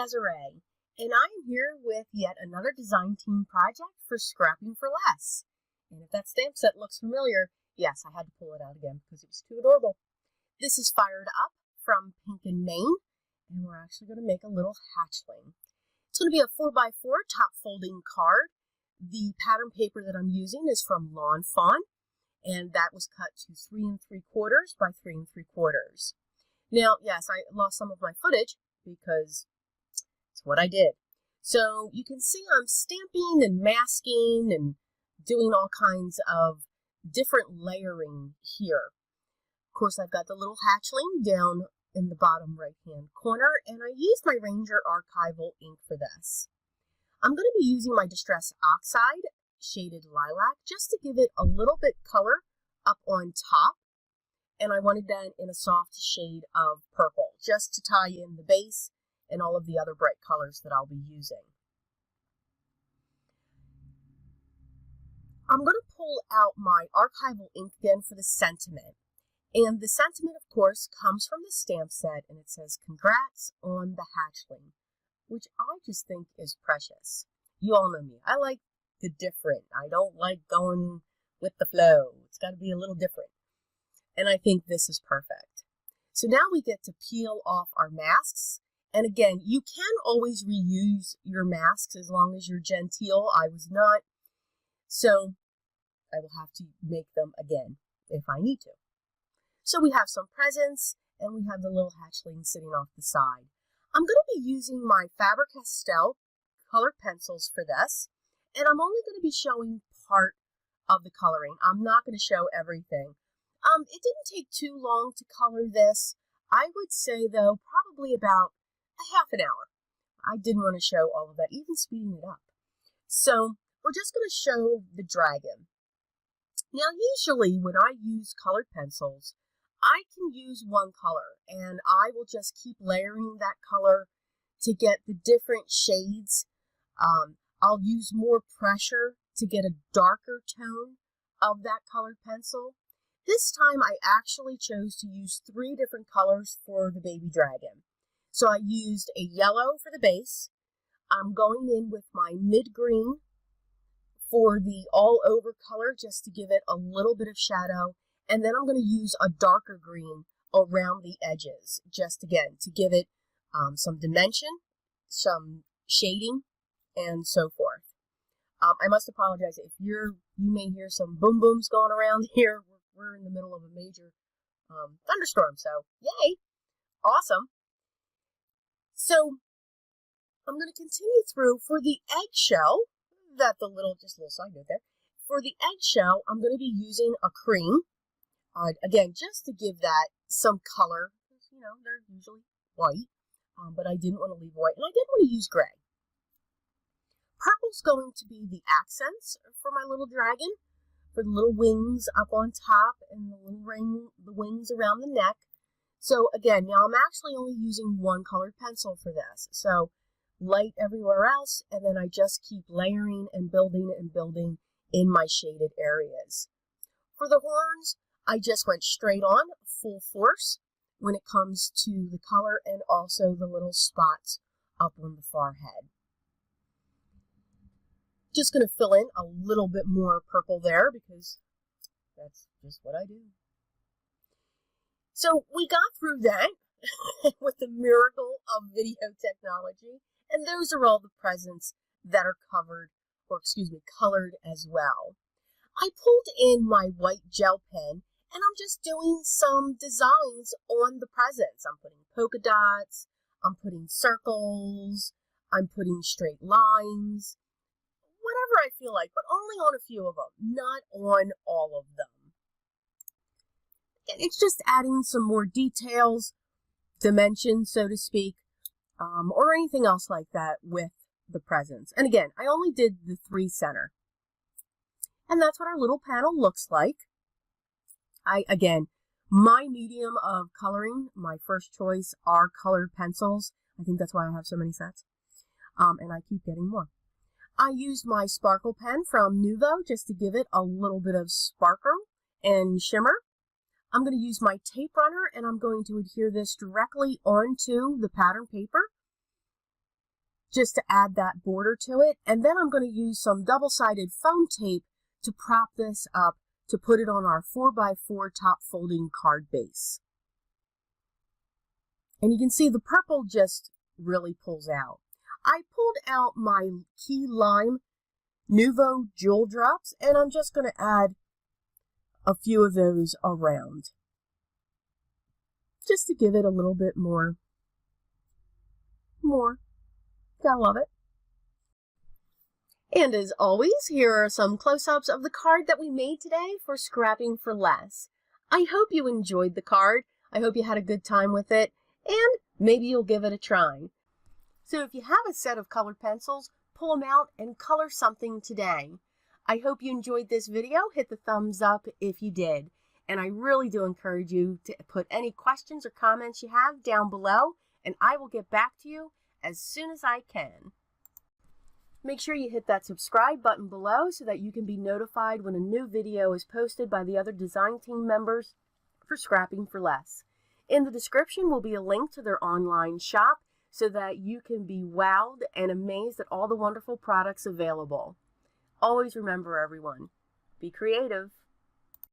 Desiree, and I am here with yet another design team project for Scrapping for Less. And if that stamp set looks familiar, yes, I had to pull it out again because it was too adorable. This is Fired Up from Pink and Maine, and we're actually going to make a little hatchling. It's going to be a 4x4 top folding card. The pattern paper that I'm using is from Lawn Fawn, and that was cut to 3 3/4 by 3 3/4. Now, yes, I lost some of my footage because it's what I did. So you can see I'm stamping and masking and doing all kinds of different layering here. Of course, I've got the little hatchling down in the bottom right-hand corner, and I used my Ranger Archival ink for this. I'm going to be using my Distress Oxide shaded lilac just to give it a little bit color up on top. And I wanted that in a soft shade of purple, just to tie in the base and all of the other bright colors that I'll be using. I'm going to pull out my archival ink again for the sentiment. And the sentiment, of course, comes from the stamp set, and it says, "Congrats on the hatchling," which I just think is precious. You all know me. I like the different. I don't like going with the flow. It's got to be a little different. And I think this is perfect. So now we get to peel off our masks. And again, you can always reuse your masks as long as you're genteel. I was not. So I will have to make them again if I need to. So we have some presents, and we have the little hatchling sitting off the side. I'm going to be using my Faber-Castell colored pencils for this. And I'm only going to be showing part of the coloring. I'm not going to show everything. It didn't take too long to color this. I would say, though, probably about a half an hour. I didn't want to show all of that, even speeding it up. So we're just going to show the dragon. Now, usually when I use colored pencils, I can use one color, and I will just keep layering that color to get the different shades. I'll use more pressure to get a darker tone of that colored pencil. This time I actually chose to use 3 different colors for the baby dragon. So I used a yellow for the base. I'm going in with my mid-green for the all-over color just to give it a little bit of shadow. And then I'm going to use a darker green around the edges, just again to give it some dimension, some shading, and so forth. I must apologize if you may hear some boom booms going around here. We're in the middle of a major thunderstorm, so yay, awesome. So I'm going to continue through for the eggshell. Just a little side note there. For the eggshell, I'm going to be using a cream. Again, just to give that some color. You know, they're usually white, but I didn't want to leave white, and I didn't want to use gray. Purple's going to be the accents for my little dragon, for the little wings up on top and the wings around the neck. So again, now I'm actually only using one colored pencil for this. So light everywhere else, and then I just keep layering and building in my shaded areas. For the horns, I just went straight on, full force, when it comes to the color and also the little spots up on the forehead. Just going to fill in a little bit more purple there because that's just what I do. So we got through that with the miracle of video technology, and those are all the presents that are colored as well. I pulled in my white gel pen, and I'm just doing some designs on the presents. I'm putting polka dots, I'm putting circles, I'm putting straight lines, whatever I feel like, but only on a few of them, not on all of them. And it's just adding some more details, dimensions, so to speak, or anything else like that with the presents. And again, I only did the 3 center. And that's what our little panel looks like. Again, my medium of coloring, my first choice are colored pencils. I think that's why I have so many sets. And I keep getting more. I used my sparkle pen from Nuvo just to give it a little bit of sparkle and shimmer. I'm going to use my tape runner, and I'm going to adhere this directly onto the pattern paper. just to add that border to it. And then I'm going to use some double-sided foam tape to prop this up to put it on our 4x4 top folding card base. And you can see the purple just really pulls out. I pulled out my Key Lime Nuvo Jewel Drops, and I'm just going to add a few of those around, just to give it a little bit more. Gotta love it. And as always, here are some close-ups of the card that we made today for Scrapping for Less. I hope you enjoyed the card. I hope you had a good time with it, and maybe you'll give it a try. So if you have a set of colored pencils, pull them out and color something today. I hope you enjoyed this video. Hit the thumbs up if you did. And I really do encourage you to put any questions or comments you have down below, and I will get back to you as soon as I can. Make sure you hit that subscribe button below so that you can be notified when a new video is posted by the other design team members for Scrapping for Less. In the description will be a link to their online shop so that you can be wowed and amazed at all the wonderful products available. Always remember, everyone, be creative.